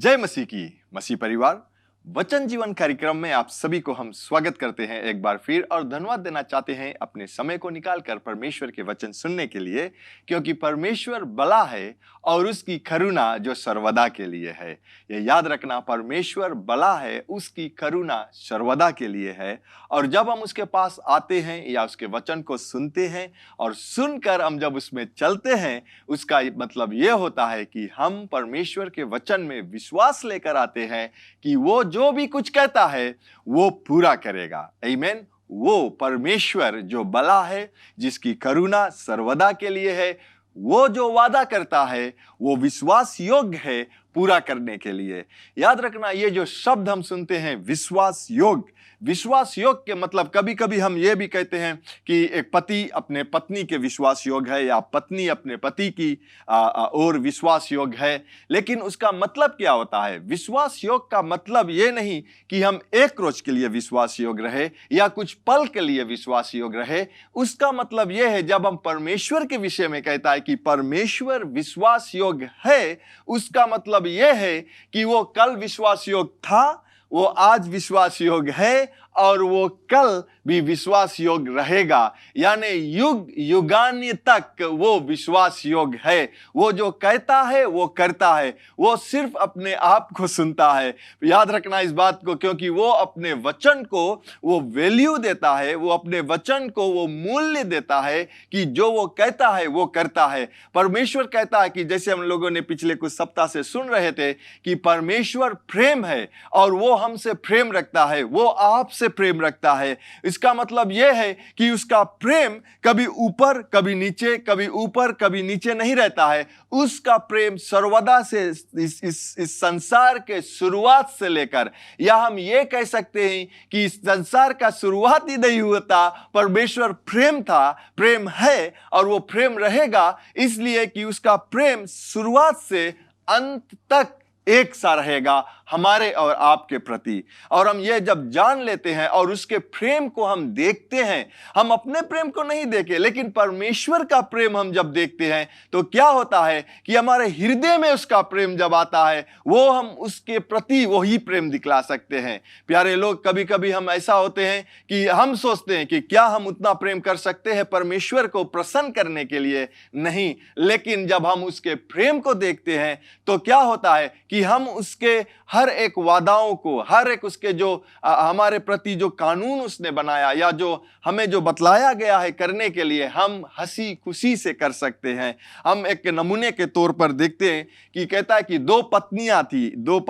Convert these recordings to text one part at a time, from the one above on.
जय मसीह की मसीह परिवार वचन जीवन कार्यक्रम में आप सभी को हम स्वागत करते हैं एक बार फिर और धन्यवाद देना चाहते हैं अपने समय को निकालकर परमेश्वर के वचन सुनने के लिए, क्योंकि परमेश्वर भला है और उसकी करुणा जो सर्वदा के लिए है। ये याद रखना, परमेश्वर भला है, उसकी करुणा सर्वदा के लिए है। और जब हम उसके पास आते हैं या उसके वचन को सुनते हैं और सुनकर हम जब उसमें चलते हैं, उसका मतलब ये होता है कि हम परमेश्वर के वचन में विश्वास लेकर आते हैं कि वो जो भी कुछ कहता है वो पूरा करेगा। आमीन। वो परमेश्वर जो भला है, जिसकी करुणा सर्वदा के लिए है, वो जो वादा करता है वो विश्वास योग्य है पूरा करने के लिए। याद रखना, ये जो शब्द हम सुनते हैं विश्वास योग्य, विश्वास योग्य के मतलब कभी कभी हम ये भी कहते हैं कि एक पति अपने पत्नी के विश्वास योग्य है या पत्नी अपने पति की और विश्वास योग्य है। लेकिन उसका मतलब क्या होता है? विश्वास योग्य का मतलब ये नहीं कि हम एक रोज के लिए विश्वास योग्य रहे या कुछ पल के लिए विश्वास योग्य रहे। उसका मतलब ये है, जब हम परमेश्वर के विषय में कहता है कि परमेश्वर विश्वास योग्य है, उसका मतलब ये है कि वो कल विश्वास योग्य था, वो आज विश्वास योग्य है और वो कल भी विश्वास योग्य रहेगा। यानी युग युगान्य तक वो विश्वास योग्य है। वो जो कहता है वो करता है, वो सिर्फ अपने आप को सुनता है। याद रखना इस बात को, क्योंकि वो अपने वचन को वो वैल्यू देता है, वो अपने वचन को वो मूल्य देता है कि जो वो कहता है वो करता है। परमेश्वर कहता है कि जैसे हम लोगों ने पिछले कुछ सप्ताह से सुन रहे थे कि परमेश्वर प्रेम है और वो हमसे प्रेम रखता है, वो आपसे प्रेम रखता है। इसका मतलब यह है कि उसका प्रेम कभी ऊपर कभी नीचे, कभी ऊपर कभी नीचे नहीं रहता है। उसका प्रेम सर्वदा से इस संसार के शुरुआत से लेकर, या हम ये कह सकते हैं कि इस संसार का शुरुआत ही नहीं हुआ था, परमेश्वर प्रेम था, प्रेम है और वो प्रेम रहेगा, इसलिए कि उसका प्रेम शुरुआत से अंत तक एक सा रहेगा हमारे और आपके प्रति। और हम ये जब जान लेते हैं और उसके प्रेम को हम देखते हैं, हम अपने प्रेम को नहीं देखे लेकिन परमेश्वर का प्रेम हम जब देखते हैं, तो क्या होता है कि हमारे हृदय में उसका प्रेम जब आता है, वो हम उसके प्रति वही प्रेम दिखला सकते हैं। प्यारे लोग, कभी कभी हम ऐसा होते हैं कि हम सोचते हैं कि क्या हम उतना प्रेम कर सकते हैं परमेश्वर को प्रसन्न करने के लिए? नहीं। लेकिन जब हम उसके प्रेम को देखते हैं तो क्या होता है कि हम उसके हर एक वादाओं को, हर एक उसके जो हमारे प्रति जो कानून उसने बनाया या जो हमें जो बतलाया गया है करने के लिए, हम हंसी खुशी से कर सकते हैं। हम एक नमूने के तौर पर देखते हैं कि कहता है कि दो पत्नियां थी, दो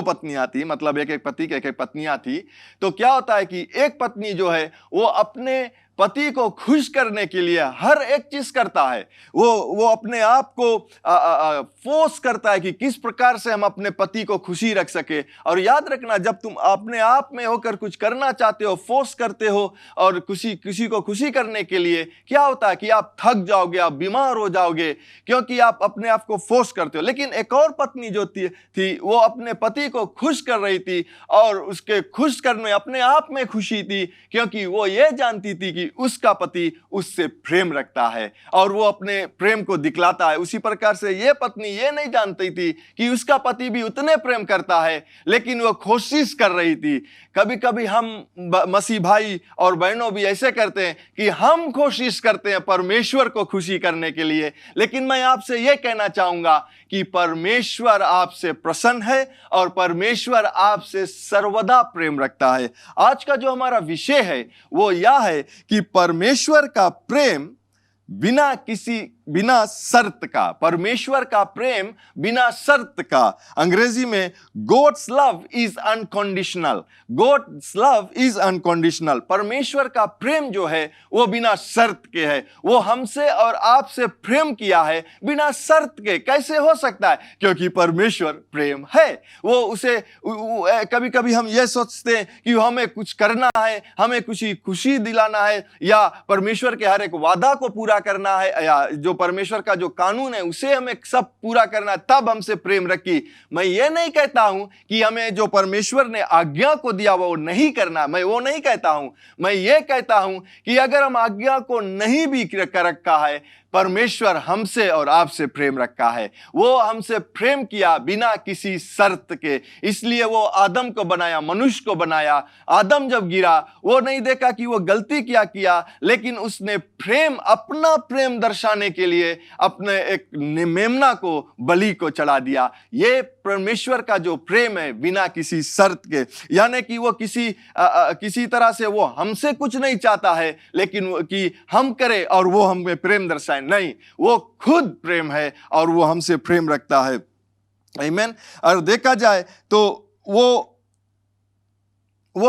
पत्नियां थी, मतलब एक एक पति के एक एक पत्नियां थी। तो क्या होता है कि एक पत्नी जो है वो अपने पति को खुश करने के लिए हर एक चीज करता है। वो अपने आप को फोर्स करता है कि किस प्रकार से हम अपने पति को खुशी रख सके। और याद रखना, जब तुम अपने आप में होकर कुछ करना चाहते हो, फोर्स करते हो और किसी को खुशी करने के लिए, क्या होता है कि आप थक जाओगे, आप बीमार हो जाओगे, क्योंकि आप अपने आप को फोर्स करते हो। लेकिन एक और पत्नी जो थी वो अपने पति को खुश कर रही थी और उसके खुश करने में अपने आप में खुशी थी, क्योंकि वो ये जानती थी कि उसका पति उससे प्रेम रखता है और वो अपने प्रेम को दिखलाता है। उसी प्रकार से ये पत्नी ये नहीं जानती थी कि उसका पति भी उतने प्रेम करता है, लेकिन वो कोशिश कर रही थी। कभी कभी हम मसीह भाई और बहनों भी ऐसे करते हैं कि हम कोशिश करते हैं परमेश्वर को खुशी करने के लिए, लेकिन मैं आपसे ये कहना चाहूंगा कि परमेश्वर आपसे प्रसन्न है और परमेश्वर आपसे सर्वदा प्रेम रखता है। आज का जो हमारा विषय है वो यह है कि परमेश्वर का प्रेम बिना शर्त का, परमेश्वर का प्रेम बिना शर्त का। अंग्रेजी में God's love is unconditional, God's love is unconditional. परमेश्वर का प्रेम जो है वो बिना शर्त के है। वो हमसे और आपसे प्रेम किया है बिना शर्त के। कैसे हो सकता है? क्योंकि परमेश्वर प्रेम है। वो उसे कभी कभी हम ये सोचते हैं कि हमें कुछ करना है, हमें खुशी दिलाना है, या परमेश्वर के हर एक वादा को पूरा करना है, या जो परमेश्वर का जो कानून है उसे हमें सब पूरा करना है, तब हमसे प्रेम रखी। मैं ये नहीं कहता हूं कि हमें जो परमेश्वर ने आज्ञा को दिया वो नहीं करना, मैं वो नहीं कहता हूं। मैं ये कहता हूं कि अगर हम आज्ञा को नहीं भी कर रखा है, परमेश्वर हमसे और आपसे प्रेम रखा है। वो हमसे प्रेम किया बिना किसी शर्त के, इसलिए वो आदम को बनाया, मनुष्य को बनाया। आदम जब गिरा, वो नहीं देखा कि वो गलती क्या किया, लेकिन उसने प्रेम, अपना प्रेम दर्शाने के लिए अपने एक मेमना को, बलि को चढ़ा दिया। ये परमेश्वर का जो प्रेम है बिना किसी शर्त के, यानी कि वो किसी तरह से वो हमसे कुछ नहीं चाहता है, लेकिन कि हम करें और वो हमें प्रेम दर्शाए, नहीं, वो खुद प्रेम है और वो हमसे प्रेम रखता है। आमीन। और देखा जाए तो वो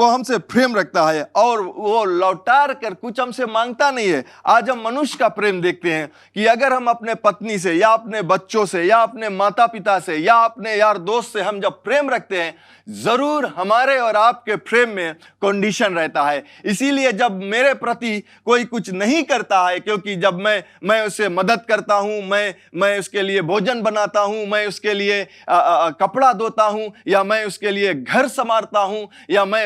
हमसे प्रेम रखता है और वो लौटार कर कुछ हमसे मांगता नहीं है। आज हम मनुष्य का प्रेम देखते हैं कि अगर हम अपने पत्नी से या अपने बच्चों से या अपने माता पिता से या अपने यार दोस्त से हम जब प्रेम रखते हैं, जरूर हमारे और आपके प्रेम में कंडीशन रहता है। इसीलिए जब मेरे प्रति कोई कुछ नहीं करता है, क्योंकि जब मैं उसे मदद करता हूं, मैं उसके लिए भोजन बनाता हूं, मैं उसके लिए कपड़ा धोता हूं, या मैं उसके लिए घर संवारता हूं, या मैं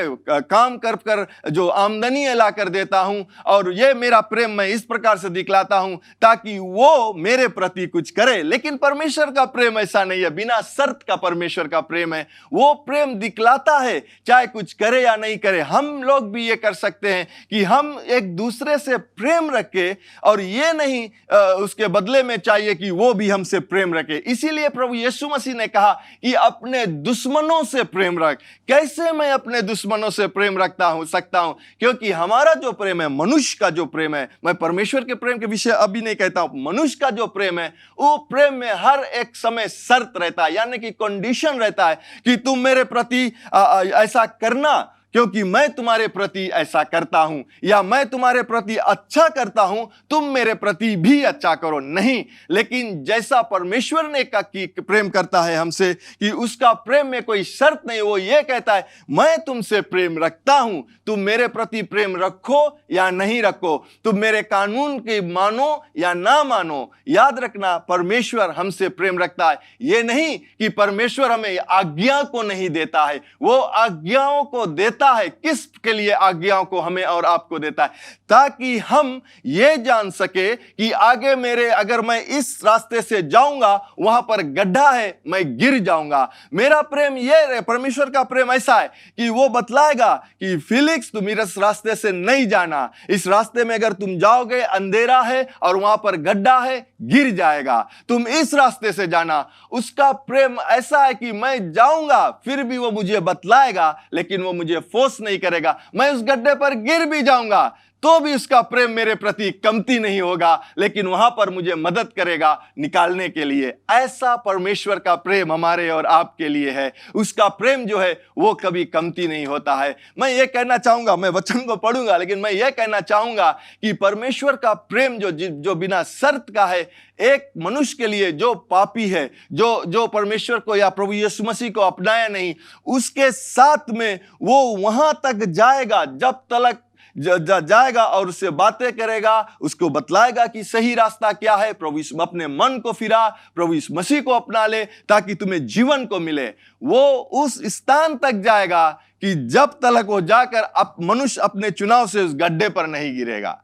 काम कर जो आमदनी ला कर देता हूं, और ये मेरा प्रेम मैं इस प्रकार से दिखलाता हूं ताकि वो मेरे प्रति कुछ करे। लेकिन परमेश्वर का प्रेम ऐसा नहीं है, बिना शर्त का परमेश्वर का प्रेम है। वो प्रेम दिखलाता है चाहे कुछ करे या नहीं करे। हम लोग भी ये कर सकते हैं कि हम एक दूसरे से प्रेम रखें, और ये नहीं उसके बदले में चाहिए कि वो भी हमसे प्रेम रखे। इसीलिए प्रभु यीशु मसीह ने कहा कि अपने दुश्मनों से प्रेम रख। कैसे मैं अपने दुश्मनों से प्रेम सकता हूं? क्योंकि हमारा जो प्रेम है, मनुष्य का जो प्रेम है, मैं परमेश्वर के प्रेम के विषय अभी नहीं कहता हूं, मनुष्य का जो प्रेम है, वो प्रेम में हर एक समय शर्त रहता है, यानी कि कंडीशन रहता है कि तुम मेरे प्रति ऐसा करना क्योंकि मैं तुम्हारे प्रति ऐसा करता हूं, या मैं तुम्हारे प्रति अच्छा करता हूं, तुम मेरे प्रति भी अच्छा करो। नहीं, लेकिन जैसा परमेश्वर ने कि प्रेम करता है हमसे, कि उसका प्रेम में कोई शर्त नहीं, वो ये कहता है मैं तुमसे प्रेम रखता हूं, तुम मेरे प्रति प्रेम रखो या नहीं रखो, तुम मेरे कानून के मानो या ना मानो। याद रखना, परमेश्वर हमसे प्रेम रखता है। ये नहीं कि परमेश्वर हमें आज्ञा को नहीं देता है, वो आज्ञाओं को देता है। किस के लिए आज्ञाओं को हमें और आपको देता है? ताकि हम ये जान सके कि आगे अगर मैं इस रास्ते से जाऊंगा, वहां पर गड्ढा है, मैं गिर जाऊंगा। मेरा प्रेम ये, परमेश्वर का प्रेम ऐसा है कि वो बतलाएगा कि फिलिक्स, तुम इस रास्ते से नहीं जाना, इस रास्ते में अगर तुम जाओगे अंधेरा है और वहां पर गड्ढा है, गिर जाएगा, तुम इस रास्ते से जाना। उसका प्रेम ऐसा है कि मैं जाऊंगा, फिर भी वो मुझे बतलाएगा, लेकिन वो मुझे फोर्स नहीं करेगा। मैं उस गड्ढे पर गिर भी जाऊंगा तो भी उसका प्रेम मेरे प्रति कमती नहीं होगा, लेकिन वहां पर मुझे मदद करेगा निकालने के लिए। ऐसा परमेश्वर का प्रेम हमारे और आपके लिए है। उसका प्रेम जो है वो कभी कमती नहीं होता है। मैं ये कहना चाहूंगा, मैं वचन को पढ़ूंगा, लेकिन मैं ये कहना चाहूंगा कि परमेश्वर का प्रेम जो बिना शर्त का है, एक मनुष्य के लिए जो पापी है, जो परमेश्वर को या प्रभु यीशु मसीह को अपनाया नहीं, उसके साथ में वो वहां तक जाएगा जब तक जाएगा और उससे बातें करेगा, उसको बतलाएगा कि सही रास्ता क्या है। प्रभु यीशु, अपने मन को फिरा, प्रभु यीशु मसीह को अपना ले ताकि तुम्हें जीवन को मिले। वो उस स्थान तक जाएगा कि जब तक वो जाकर मनुष्य अपने चुनाव से उस गड्ढे पर नहीं गिरेगा,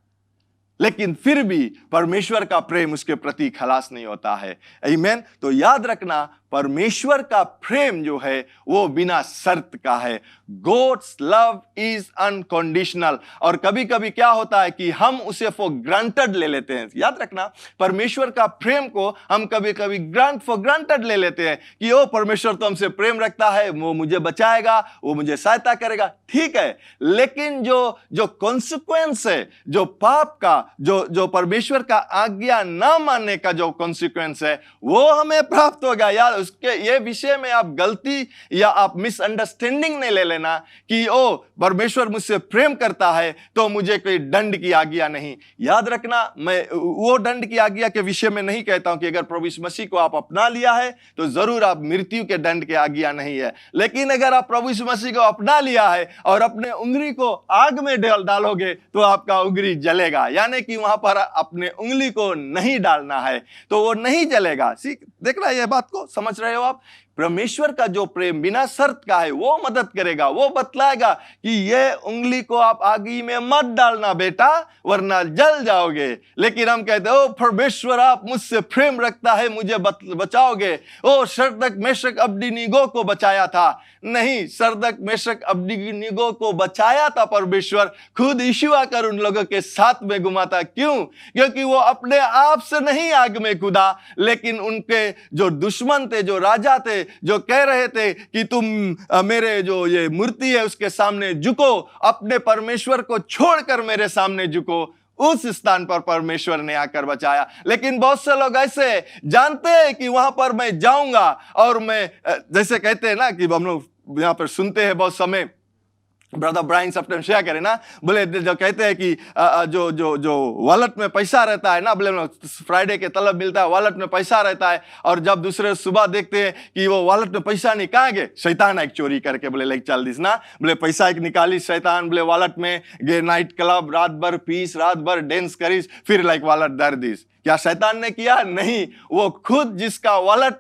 लेकिन फिर भी परमेश्वर का प्रेम उसके प्रति खलास नहीं होता है। आमीन। तो याद रखना, परमेश्वर का प्रेम जो है वो बिना शर्त का है। God's love is unconditional. और कभी कभी क्या होता है कि हम उसे फॉर ग्रांटेड ले लेते हैं। याद रखना, परमेश्वर का प्रेम को हम कभी कभी फॉर ग्रांटेड ले लेते हैं कि ओ परमेश्वर तो हमसे प्रेम रखता है, वो मुझे बचाएगा, वो मुझे सहायता करेगा। ठीक है, लेकिन जो कॉन्सिक्वेंस है, जो पाप का, जो परमेश्वर का आज्ञा ना मानने का जो कॉन्सिक्वेंस है, वो हमें प्राप्त होगा। यार, उसके ये विषय में आप गलती या आप मिसअंडरस्टैंडिंग नहीं ले लेना कि ओ परमेश्वर मुझसे प्रेम करता है तो मुझे कोई दंड की आज्ञा नहीं। याद रखना, मैं वो दंड की आज्ञा के विषय में नहीं कहता हूं कि अगर प्रभु यीशु मसीह को आप अपना लिया है तो जरूर आप मृत्यु के दंड की आज्ञा नहीं है। लेकिन अगर आप प्रभु यीशु मसीह को अपना लिया है और अपने उंगली को आग में डालोगे तो आपका उंगली जलेगा, यानी कि वहां पर अपने उंगली को नहीं डालना है तो वो नहीं जलेगा। देखना, ये बात को समझ रहे हो आप? परमेश्वर का जो प्रेम बिना शर्त का है वो मदद करेगा, वो बतलाएगा कि ये उंगली को आप आगी में मत डालना बेटा वरना जल जाओगे। लेकिन हम कहते हो परमेश्वर आप मुझसे प्रेम रखता है, मुझे बचाओगे। ओ शद्रक मेशक अबेदनीगो को बचाया था, नहीं, शद्रक मेशक अबेदनीगो को बचाया था परमेश्वर, खुद यीशु आकर उन लोगों के साथ में घुमाता। क्यों? क्योंकि वो अपने आप से नहीं आग में कूदा, लेकिन उनके जो दुश्मन थे, जो राजा थे, जो कह रहे थे कि तुम मेरे जो ये मूर्ति है उसके सामने झुको, अपने परमेश्वर को छोड़कर मेरे सामने झुको, उस स्थान पर परमेश्वर ने आकर बचाया। लेकिन बहुत से लोग ऐसे जानते हैं कि वहां पर मैं जाऊंगा और मैं जैसे कहते हैं ना कि हम लोग यहां पर सुनते हैं बहुत समय, ब्रदर ब्रायन सब टाइम शेयर करें ना, बोले जो कहते हैं कि जो जो जो वॉलेट में पैसा रहता है ना, बोले फ्राइडे के तलब मिलता है, वॉलेट में पैसा रहता है, और जब दूसरे सुबह देखते हैं कि वो वॉलेट में पैसा नहीं, कहाँ गए, शैतान एक चोरी करके, बोले लाइक चल दिस ना, बोले पैसा एक निकाली शैतान, बोले वॉलेट में गे, नाइट क्लब, रात भर पीस, रात भर डांस करीस, फिर लाइक वॉलेट दर दिस। क्या शैतान ने किया? नहीं, वो खुद जिसका वॉलेट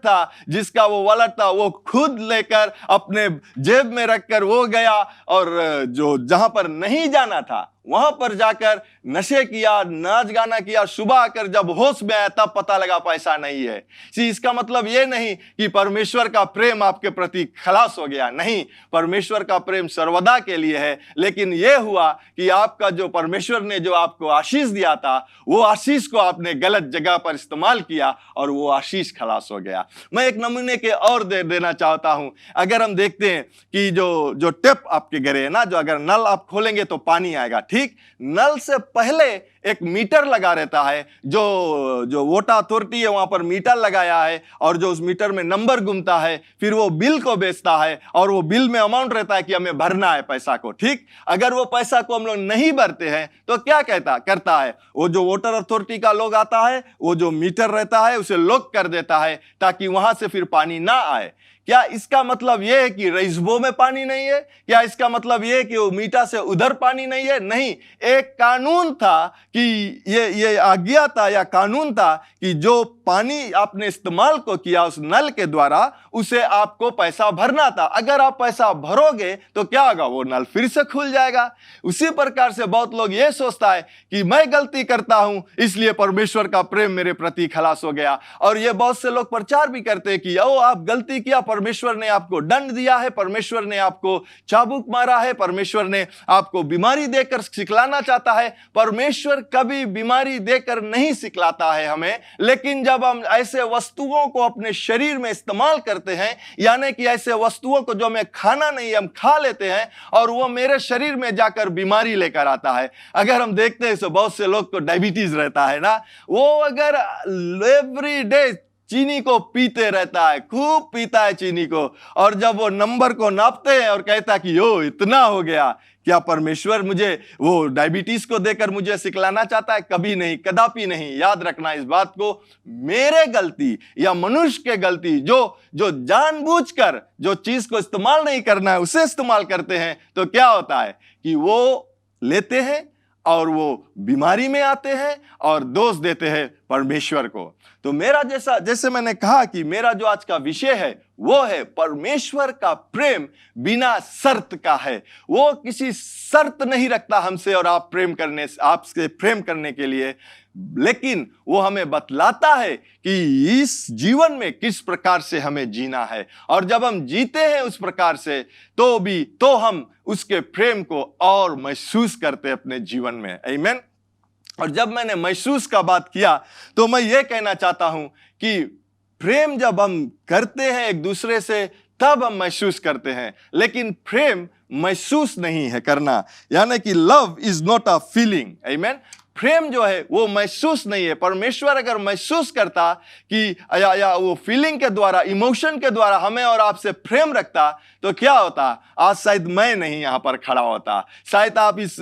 था वो खुद लेकर अपने जेब में रखकर वो गया और जो जहां पर नहीं जाना था वहां पर जाकर नशे किया, नाच गाना किया। सुबह आकर जब होश में आया तब पता लगा पैसा नहीं है। इसका मतलब ये नहीं कि परमेश्वर का प्रेम आपके प्रति खलास हो गया, नहीं, परमेश्वर का प्रेम सर्वदा के लिए है। लेकिन यह हुआ कि आपका जो परमेश्वर ने जो आपको आशीष दिया था, वो आशीष को आपने गलत जगह पर इस्तेमाल किया और वो आशीष खलास हो गया। मैं एक नमूने के और देना चाहता हूं। अगर हम देखते हैं कि जो टेप आपके घरे है ना, जो अगर नल आप खोलेंगे तो पानी आएगा, ठीक, नल से पहले एक मीटर लगा रहता है, जो वाटर अथॉरिटी है वहां पर मीटर लगाया है, और जो उस मीटर में नंबर घूमता है, फिर वो बिल को बेचता है, और वो बिल में अमाउंट रहता है कि हमें भरना है पैसा को, ठीक। अगर वो पैसा को हम लोग नहीं भरते हैं तो क्या करता है, वो जो वाटर अथॉरिटी का लोग आता है, वो जो मीटर रहता है उसे लॉक कर देता है ताकि वहां से फिर पानी ना आए। क्या इसका मतलब यह है कि रईसबो में पानी नहीं है? क्या इसका मतलब यह है कि वो मीठा से उधर पानी नहीं है? नहीं, एक कानून था कि ये आज्ञा था या कानून था कि जो पानी आपने इस्तेमाल को किया उस नल के द्वारा, उसे आपको पैसा भरना था। अगर आप पैसा भरोगे तो क्या होगा, वो नल फिर से खुल जाएगा। उसी प्रकार से बहुत लोग ये सोचता है कि मैं गलती करता हूं इसलिए परमेश्वर का प्रेम मेरे प्रति खलास हो गया। और ये बहुत से लोग प्रचार भी करते हैं कि ओ आप गलती किया, परमेश्वर ने आपको दंड दिया है, परमेश्वर ने आपको चाबुक मारा है, परमेश्वर ने आपको बीमारी देकर सिखलाना चाहता है। परमेश्वर कभी बीमारी देकर नहीं सिखलाता है हमें, लेकिन जब हम ऐसे वस्तुओं को अपने शरीर में इस्तेमाल करते हैं, यानी कि ऐसे वस्तुओं को जो हमें खाना नहीं हम खा लेते हैं और वो मेरे शरीर में जाकर बीमारी लेकर आता है। अगर हम देखते हैं तो बहुत से लोग को डायबिटीज रहता है ना, वो अगर एवरी डे चीनी को पीते रहता है, खूब पीता है चीनी को, और जब वो नंबर को नापते हैं और कहता है कि यो इतना हो गया, क्या परमेश्वर मुझे वो डायबिटीज को देकर मुझे सिखलाना चाहता है? कभी नहीं, कदापि नहीं। याद रखना इस बात को, मेरे गलती या मनुष्य के गलती जो जानबूझकर जो चीज को इस्तेमाल नहीं करना है उसे इस्तेमाल करते हैं, तो क्या होता है कि वो लेते हैं और वो बीमारी में आते हैं और दोष देते हैं परमेश्वर को। तो मेरा जैसे मैंने कहा कि मेरा जो आज का विषय है वो है परमेश्वर का प्रेम बिना शर्त का है। वो किसी शर्त नहीं रखता हमसे और आपसे प्रेम करने के लिए, लेकिन वो हमें बतलाता है कि इस जीवन में किस प्रकार से हमें जीना है, और जब हम जीते हैं उस प्रकार से तो हम उसके प्रेम को और महसूस करते हैं अपने जीवन में। आमीन। और जब मैंने महसूस का बात किया तो मैं ये कहना चाहता हूं कि प्रेम जब हम करते हैं एक दूसरे से तब हम महसूस करते हैं, लेकिन प्रेम महसूस नहीं है करना, यानी कि love is not a feeling. आमीन। प्रेम जो है वो महसूस नहीं है। परमेश्वर अगर महसूस करता कि या वो फीलिंग के द्वारा, इमोशन के द्वारा हमें और आपसे प्रेम रखता, तो क्या होता, आज शायद मैं नहीं यहां पर खड़ा होता, शायद आप इस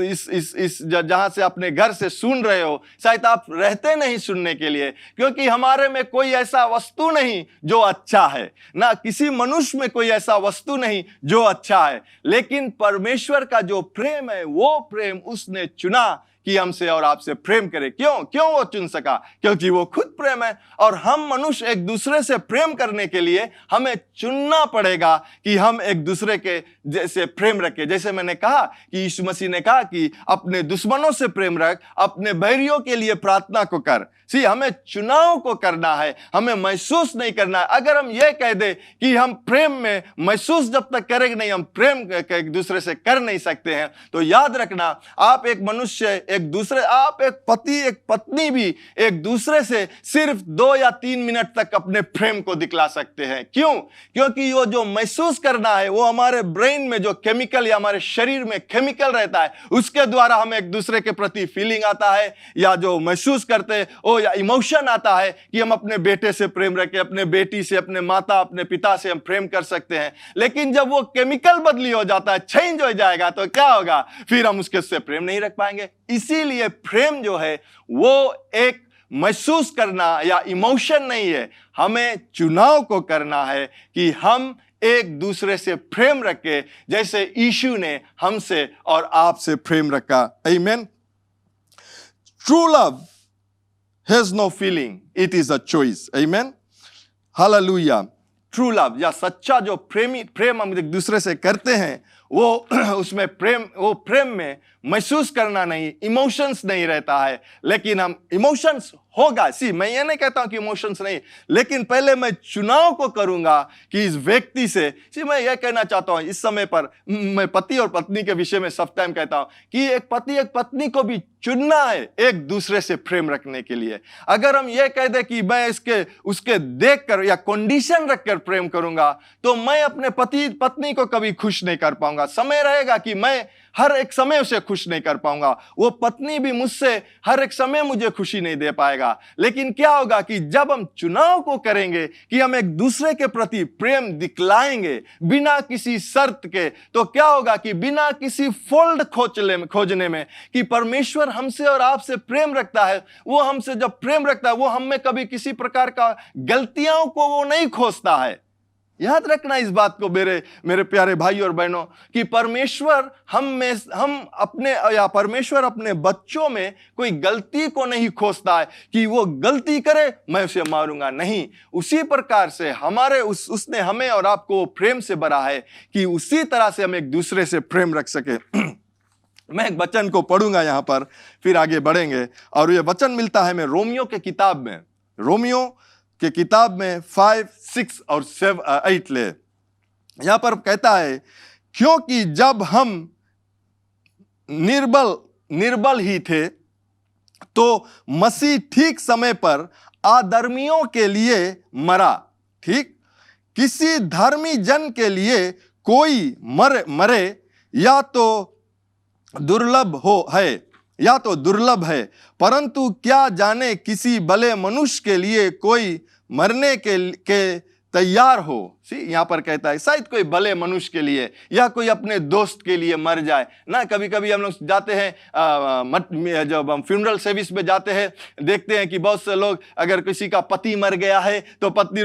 जहां से अपने घर से सुन रहे हो, शायद आप रहते नहीं सुनने के लिए, क्योंकि हमारे में कोई ऐसा वस्तु नहीं जो अच्छा है, ना किसी मनुष्य में कोई ऐसा वस्तु नहीं जो अच्छा है। लेकिन परमेश्वर का जो प्रेम है वो प्रेम उसने चुना कि हमसे और आपसे प्रेम करे। क्यों वो चुन सका? क्योंकि वो खुद प्रेम है। और हम मनुष्य एक दूसरे से प्रेम करने के लिए हमें चुनना पड़ेगा कि हम एक दूसरे के जैसे प्रेम रखें। जैसे मैंने कहा कि यीशु मसीह ने कहा कि अपने दुश्मनों से प्रेम रख, अपने बैरियों के लिए प्रार्थना को कर। हमें चुनाव को करना है, हमें महसूस नहीं करना है। अगर हम ये कह दे कि हम प्रेम में महसूस जब तक करेंगे नहीं, हम प्रेम एक दूसरे से कर नहीं सकते हैं। तो याद रखना, आप एक मनुष्य एक दूसरे, आप एक पति एक पत्नी भी एक दूसरे से सिर्फ 2 या 3 मिनट तक अपने प्रेम को दिखला सकते हैं। क्यों? क्योंकि वो जो महसूस करना है वो हमारे ब्रेन में जो केमिकल या हमारे शरीर में केमिकल रहता है, उसके द्वारा हमें एक दूसरे के प्रति फीलिंग आता है, या जो महसूस करते हैं या इमोशन आता है कि हम अपने बेटे से प्रेम रखें, अपने बेटी से, अपने माता, अपने पिता से हम प्रेम कर सकते हैं। लेकिन जब वो केमिकल बदली हो जाता है, चेंज हो जाएगा, तो क्या होगा? फिर हम उसके से प्रेम नहीं रख पाएंगे। इसीलिए प्रेम जो है वो एक महसूस करना या इमोशन नहीं है, हमें चुनाव को करना है कि हम एक दूसरे से प्रेम रखें जैसे यीशु ने हमसे और आपसे प्रेम रखा। आमीन। True love has no feeling, it is a choice. Amen. Hallelujah. True love या सच्चा जो प्रेम हम एक दूसरे से करते हैं, वो उसमें वो प्रेम में महसूस करना नहीं, इमोशंस नहीं रहता है। लेकिन हम इमोशंस होगा, मैं ये नहीं कहता हूं कि इमोशंस नहीं, लेकिन पहले मैं चुनाव को करूंगा कि इस व्यक्ति से, मैं ये कहना चाहता हूं इस समय पर, मैं पति और पत्नी के विषय में सब टाइम कहता हूं कि एक पति एक पत्नी को भी चुनना है एक दूसरे से प्रेम रखने के लिए। अगर हम ये कह दे कि मैं उसके देखकर या कंडीशन रखकर प्रेम करूंगा, तो मैं अपने पति पत्नी को कभी खुश नहीं कर पाऊंगा। समय रहेगा कि मैं हर एक समय उसे खुश नहीं कर पाऊंगा, वो पत्नी भी मुझसे हर एक समय मुझे खुशी नहीं दे पाएगा। लेकिन क्या होगा कि जब हम चुनाव को करेंगे कि हम एक दूसरे के प्रति प्रेम दिखलाएंगे बिना किसी शर्त के, तो क्या होगा कि बिना किसी फोल्ड खोजने में कि परमेश्वर हमसे और आपसे प्रेम रखता है, वो हमसे जब प्रेम रखता है, वो हम में कभी किसी प्रकार का गलतियों को वो नहीं खोजता है। याद रखना इस बात को मेरे प्यारे भाई और बहनों, कि परमेश्वर परमेश्वर अपने बच्चों में कोई गलती को नहीं खोजता है कि वो गलती करे मैं उसे मारूंगा, नहीं। उसी प्रकार से उसने हमें और आपको प्रेम से भरा है कि उसी तरह से हम एक दूसरे से प्रेम रख सके। मैं एक वचन को पढ़ूंगा यहां पर, फिर आगे बढ़ेंगे। और ये वचन मिलता है मैं रोमियो के किताब में, रोमियो के किताब में 5, 6 और 8 ले। यहां पर कहता है, क्योंकि जब हम निर्बल ही थे तो मसीह ठीक समय पर अधर्मियों के लिए मरा। ठीक, किसी धर्मी जन के लिए कोई मरे या तो दुर्लभ है, परंतु क्या जाने किसी भले मनुष्य के लिए कोई मरने के तैयार हो। यहां पर कहता है शायद कोई भले मनुष्य के लिए या कोई अपने दोस्त के लिए मर जाए ना। कभी कभी हम लोग जाते हैं, जब हम फ्यूनरल सर्विस में जाते हैं, देखते हैं कि बहुत से लोग, अगर किसी का पति मर गया है तो पत्नी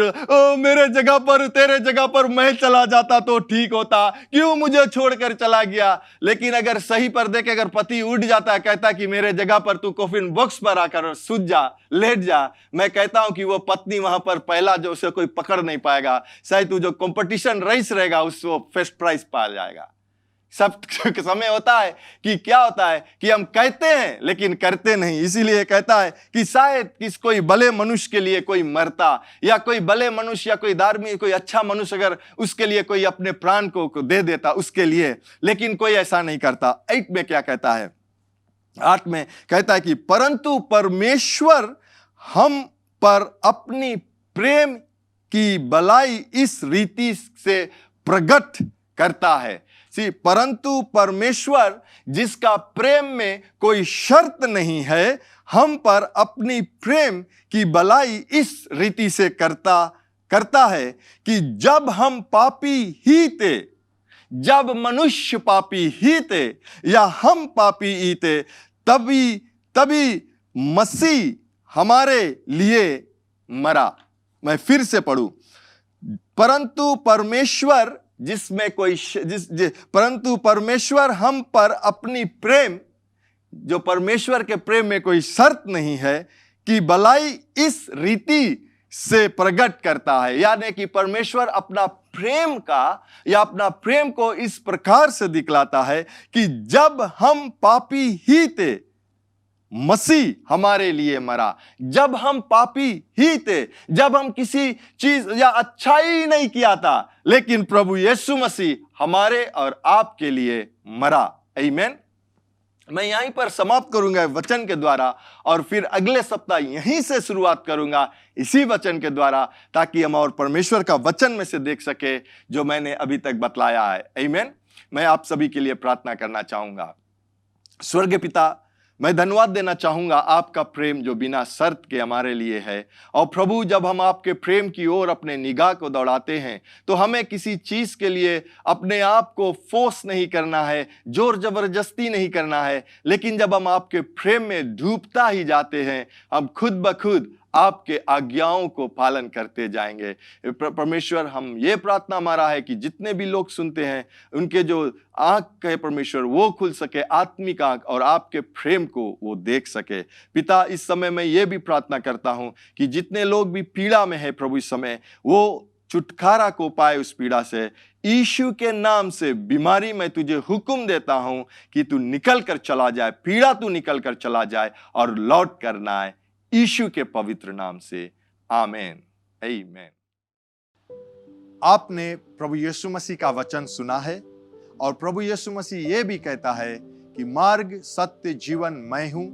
मेरे जगह पर, तेरे जगह पर मैं चला जाता तो ठीक होता, क्यों मुझे छोड़कर चला गया। लेकिन अगर सही पर देखे, अगर पति उठ जाता है, कहता कि मेरे जगह पर तू कॉफिन बॉक्स पर आकर सूझ जा, लेट जा, मैं कहता हूं कि वो पत्नी वहां पर पहला जो उसे कोई पकड़ नहीं पाएगा, शायद जो कंपटीशन रेस रहेगा उसको फर्स्ट प्राइज पा जाएगा। सब समय होता है कि क्या होता है कि हम कहते हैं लेकिन करते नहीं। इसीलिए कहता है कि शायद कोई भले मनुष्य के लिए कोई मरता, या कोई भले मनुष्य या कोई धार्मिक कोई अच्छा मनुष्य अगर उसके लिए कोई अपने प्राण को दे देता उसके लिए, लेकिन कोई ऐसा नहीं करता। 8 में क्या कहता है? 8 में कहता है कि परंतु परमेश्वर हम पर अपनी प्रेम की भलाई इस रीति से प्रकट करता है। परंतु परमेश्वर जिसका प्रेम में कोई शर्त नहीं है, हम पर अपनी प्रेम की भलाई इस रीति से करता है कि जब हम पापी ही थे, जब मनुष्य पापी ही थे या हम पापी ही थे, तभी मसीह हमारे लिए मरा। मैं फिर से पढ़ूं, परंतु परमेश्वर परंतु परमेश्वर हम पर अपनी प्रेम जो परमेश्वर के प्रेम में कोई शर्त नहीं है कि भलाई इस रीति से प्रकट करता है, यानी कि परमेश्वर अपना प्रेम का या अपना प्रेम को इस प्रकार से दिखलाता है कि जब हम पापी ही थे, मसीह हमारे लिए मरा। जब हम पापी ही थे, जब हम किसी चीज या अच्छाई नहीं किया था, लेकिन प्रभु यीशु मसीह हमारे और आपके लिए मरा। आमीन। मैं यहीं पर समाप्त करूंगा वचन के द्वारा, और फिर अगले सप्ताह यहीं से शुरुआत करूंगा इसी वचन के द्वारा, ताकि हम और परमेश्वर का वचन में से देख सके जो मैंने अभी तक बतलाया है। आमीन। मैं आप सभी के लिए प्रार्थना करना चाहूंगा। स्वर्गीय पिता, मैं धन्यवाद देना चाहूंगा आपका प्रेम जो बिना शर्त के हमारे लिए है। और प्रभु, जब हम आपके प्रेम की ओर अपने निगाह को दौड़ाते हैं तो हमें किसी चीज के लिए अपने आप को फोर्स नहीं करना है, जोर जबरदस्ती नहीं करना है, लेकिन जब हम आपके प्रेम में डूबता ही जाते हैं, हम खुद ब खुद आपके आज्ञाओं को पालन करते जाएंगे। परमेश्वर, हम ये प्रार्थना हमारा है कि जितने भी लोग सुनते हैं उनके जो आंख है परमेश्वर वो खुल सके, आत्मिक आंख, और आपके प्रेम को वो देख सके। पिता, इस समय मैं ये भी प्रार्थना करता हूं कि जितने लोग भी पीड़ा में है प्रभु, इस समय वो छुटकारा को पाए उस पीड़ा से। यीशु के नाम से बीमारी मैं तुझे हुक्म देता हूं कि तू निकल कर चला जाए, पीड़ा तू निकल कर चला जाए और लौट करना है, यीशु के पवित्र नाम से। आमेन। आमेन। आपने प्रभु यीशु मसीह का वचन सुना है, और प्रभु यीशु मसीह ये भी कहता है कि मार्ग, सत्य, जीवन मैं हूं,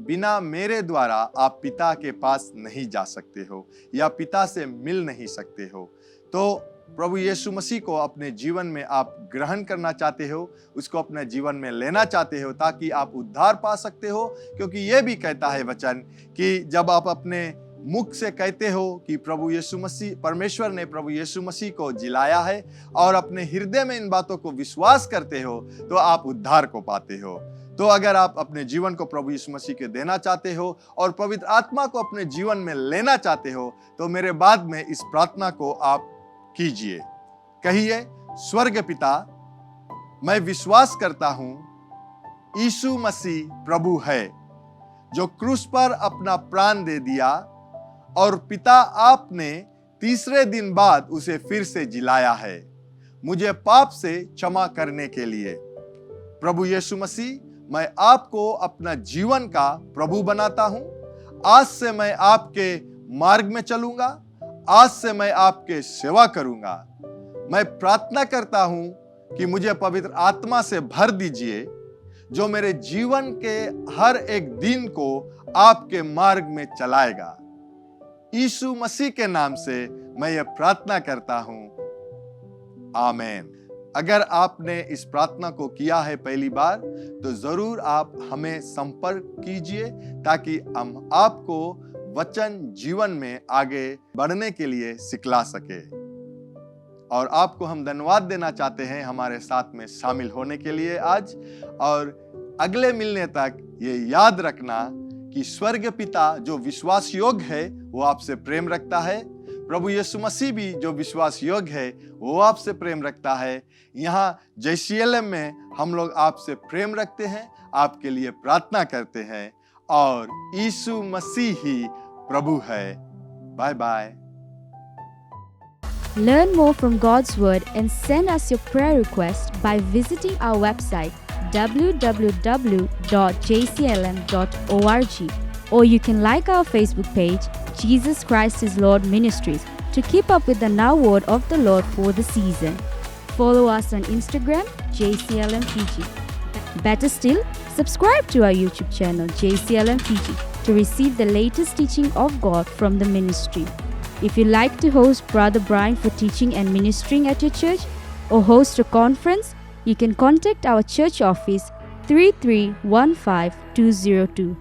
बिना मेरे द्वारा आप पिता के पास नहीं जा सकते हो या पिता से मिल नहीं सकते हो। तो प्रभु यीशु मसीह को अपने जीवन में आप ग्रहण करना चाहते हो, उसको अपने जीवन में लेना चाहते हो ताकि आप उद्धार पा सकते हो, क्योंकि ये भी कहता है वचन कि जब आप अपने मुख से कहते हो कि प्रभु यीशु मसीह, परमेश्वर ने प्रभु यीशु मसीह को जिलाया है, और अपने हृदय में इन बातों को विश्वास करते हो, तो आप उद्धार को पाते हो। तो अगर आप अपने जीवन को प्रभु यीशु मसीह के देना चाहते हो और पवित्र आत्मा को अपने जीवन में लेना चाहते हो, तो मेरे बाद में इस प्रार्थना को आप कीजिए। कहिए, स्वर्ग पिता, मैं विश्वास करता हूं यीशु मसीह प्रभु है, जो क्रूस पर अपना प्राण दे दिया, और पिता आपने तीसरे दिन बाद उसे फिर से जिलाया है मुझे पाप से क्षमा करने के लिए। प्रभु यीशु मसीह, मैं आपको अपना जीवन का प्रभु बनाता हूं। आज से मैं आपके मार्ग में चलूंगा, आज से मैं आपके सेवा करूंगा। मैं प्रार्थना करता हूं कि मुझे पवित्र आत्मा से भर दीजिए, जो मेरे जीवन के हर एक दिन को आपके मार्ग में चलाएगा। यीशु मसीह के नाम से मैं ये प्रार्थना करता हूं, आमीन। अगर आपने इस प्रार्थना को किया है पहली बार, तो जरूर आप हमें संपर्क कीजिए ताकि हम आपको वचन जीवन में आगे बढ़ने के लिए सिखला सके। और आपको हम धन्यवाद देना चाहते हैं हमारे साथ में शामिल होने के लिए आज। और अगले मिलने तक ये याद रखना कि स्वर्ग पिता जो विश्वास योग्य है वो आपसे प्रेम रखता है। प्रभु यीशु मसीह भी जो विश्वास योग्य है वो आपसे प्रेम रखता है। यहाँ JCLM में हम लोग आपसे प्रेम रखते हैं, आपके लिए प्रार्थना करते हैं, और यीशु मसीह ही प्रभु है। Bye bye. Learn more from God's Word and send us your prayer request by visiting our website www.jclm.org, or you can like our Facebook page, Jesus Christ is Lord Ministries, to keep up with the now word of the Lord for the season. Follow us on Instagram, JCLM Fiji. Better still, subscribe to our YouTube channel, JCLM Fiji, to receive the latest teaching of God from the ministry. If you like to host Brother Brian for teaching and ministering at your church, or host a conference, you can contact our church office 3315202.